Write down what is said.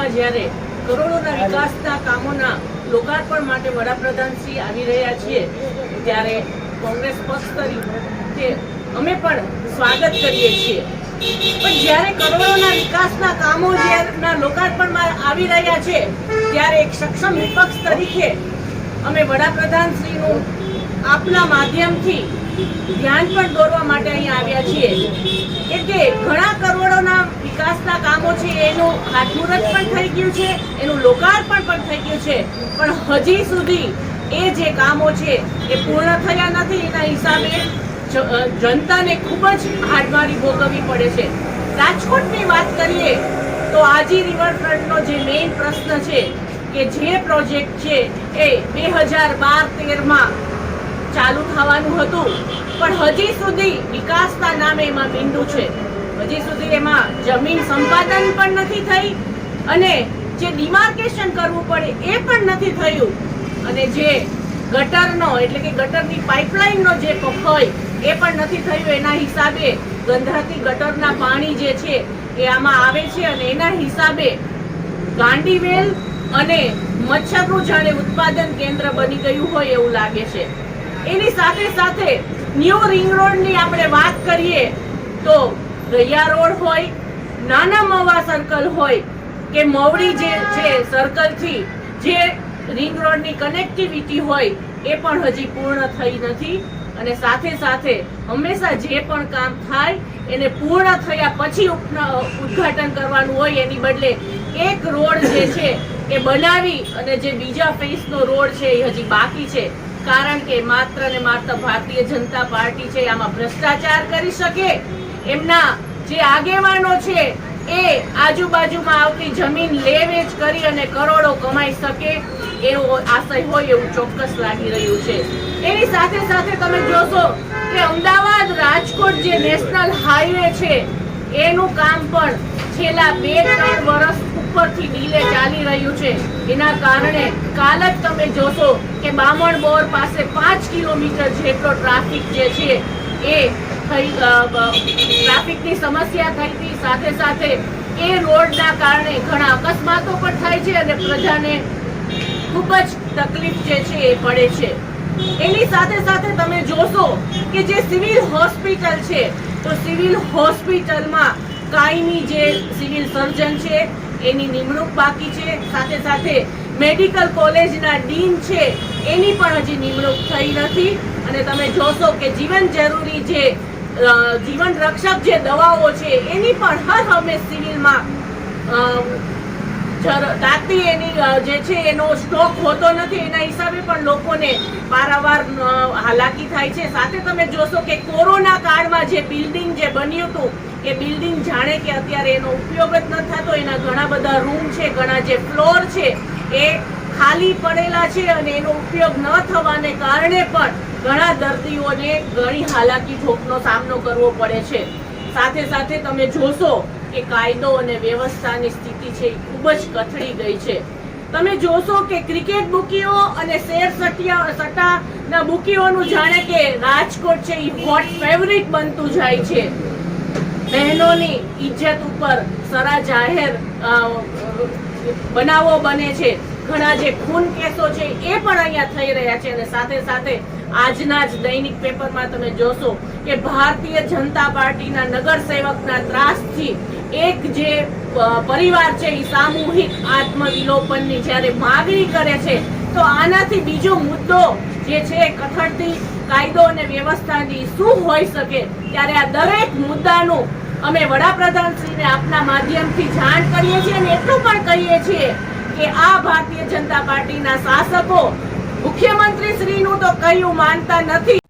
રાજ્યમાં જ્યારે કરોડોના વિકાસના કામોના લોકાર્પણ માટે વડાપ્રધાનશ્રી આવી રહ્યા છીએ ત્યારે કોંગ્રેસ પક્ષ તરીકે અમે પણ સ્વાગત કરીએ છીએ। પણ જ્યારે કરોડોના વિકાસના કામો જેના લોકાર્પણમાં આવી રહ્યા છે ત્યારે એક સક્ષમ વિપક્ષ તરીકે અમે વડાપ્રધાનશ્રીનું આપના માધ્યમથી ધ્યાન પણ દોરવા માટે અહીંયા આવ્યા છીએ કે ઘણા કરોડોના વિકાસના કામો છે એનું ખાતમુહૂર્ત પણ થઈ ગયું છે, એનું લોકાર્પણ પણ થઈ ગયું છે, પણ હજી સુધી એ જે કામો છે એ પૂર્ણ થયા નથી। એના હિસાબે જનતાને ખૂબ જ હાડમારી ભોગવવી પડે છે। રાજકોટની વાત કરીએ તો આજી રિવરફ્રન્ટનો જે મેઇન પ્રશ્ન છે કે જે પ્રોજેક્ટ છે એ 2012-13માં ચાલુ થવાનું હતું પણ હજી સુધી વિકાસના નામે એમાં બિંદુ છે। હજી સુધી એમાં જમીન સંપાદન પણ નથી થઈ અને જે ડિમાર્કેશન કરવું પડે એ પણ નથી થયું અને જે ગટરનો એટલે કે ગટરની પાઇપલાઇનનો જે હોય એ પણ નથી થયું। એના હિસાબે ગંધાતી ગટરના પાણી જે છે એ આમાં આવે છે અને એના હિસાબે ગાંડીવેલ અને મચ્છરનું જાણે ઉત્પાદન કેન્દ્ર બની ગયું હોય એવું લાગે છે। એની સાથે સાથે ન્યૂ રિંગ રોડની આપણે વાત કરીએ તો રૈયા રોડ હોય, નાના મવા સર્કલ હોય કે મવડી જે છે સર્કલથી જે રિંગ રોડની કનેક્ટિવિટી હોય એ પણ હજી પૂર્ણ થઈ નથી અને સાથે સાથે હંમેશા જે પણ કામ થાય એને પૂર્ણ થયા પછી ઉદ્ઘાટન કરવાનું હોય એની બદલે એક રોડ જે છે એ બનાવી અને જે બીજા ફેઝનો રોડ છે એ હજી બાકી છે કારણ કે માત્ર ને માત્ર ભારતીય જનતા પાર્ટી છે આમાં ભ્રષ્ટાચાર કરી શકે, એમના જે આગેવાનો છે એ આજુબાજુમાં આવતી જમીન લે વેચ કરી અને કરોડો કમાઈ શકે એવો આશય હોય એવું ચોક્કસ લાગી રહ્યું છે। એની સાથે સાથે તમે જોશો કે અમદાવાદ રાજકોટ જે નેશનલ હાઈવે છે એનું કામ પણ છેલ્લા 2-3 વર્ષ ઉપરથી ડીલે ચાલી રહ્યું છે। એના કારણે કાલ જ તમે જોશો કે બામણ બોર પાસે 5 કિલોમીટર જેટલો ટ્રાફિક જે છે એ ટ્રાફિકની સમસ્યા થઈ હતી। સાથે સાથે એ રોડના કારણે ઘણા અકસ્માતો પણ થાય છે અને પ્રજાને ખૂબ જ તકલીફ જે છે એ પડે છે। એની સાથે સાથે તમે જોશો કે જે સિવિલ હોસ્પિટલ છે તો સિવિલ હોસ્પિટલમાં કાયમી જે સિવિલ સર્જન છે એની નિમણૂક બાકી છે, સાથે સાથે મેડિકલ કોલેજના ડીન છે એની પણ હજી નિમણૂક થઈ નથી અને તમે જોશો કે જીવન જરૂરી જે જીવન રક્ષક જે દવાઓ છે એની પણ હર હંમેશ સિવિલમાં તાતી એની જે છે એનો સ્ટોક હોતો નથી। એના હિસાબે પણ લોકોને પારાવાર હાલાકી થાય છે। સાથે તમે જોશો કે કોરોના કાળમાં જે બિલ્ડિંગ જે બન્યું હતું એ બિલ્ડિંગ જાણે કે અત્યારે એનો ઉપયોગ જ ન થતો, એના ઘણા બધા રૂમ છે, ઘણા જે ફ્લોર છે એ ખાલી પડેલા છે અને એનો ઉપયોગ ન થવાને કારણે પણ ઘણા દર્દીઓને ઘણી હાલાકી ભોગનો સામનો કરવો પડે છે। સાથે સાથે તમે જોશો કે કાયદો અને વ્યવસ્થાની સ્થિતિ છે એ ખૂબ જ કથળી ગઈ છે। તમે જોશો કે ક્રિકેટ બુકીઓ અને શેર સટ્ટાના બુકીઓનું જાણે કે રાજકોટ છે એ હોટ ફેવરિટ બનતું જાય છે। બહેનોની ઇજ્જત ઉપર સરા જાહેર બનાવો બને છે, ઘણા જે ખૂન કેસો છે એ પણ અહીંયા થઈ રહ્યા છે અને સાથે સાથે આજના જ દૈનિક પેપરમાં તમે જોશો કે ભારતીય જનતા પાર્ટીના નગર સેવકના ત્રાસથી એક જે પરિવાર છે એ સામૂહિક આત્મવિલોપનની જ્યારે માગણી કરે છે તો આનાથી બીજો મુદ્દો જે છે કથળતી કાયદો અને વ્યવસ્થાની શું હોઈ શકે। ત્યારે આ દરેક મુદ્દાનું અમે વડાપ્રધાનશ્રીને આપના માધ્યમથી જાણ કરીએ છીએ અને એટલું પણ કહીએ છીએ કે આ ભારતીય જનતા પાર્ટીના શાસકો મુખ્યમંત્રી શ્રીનું તો કહ્યું માનતા નથી।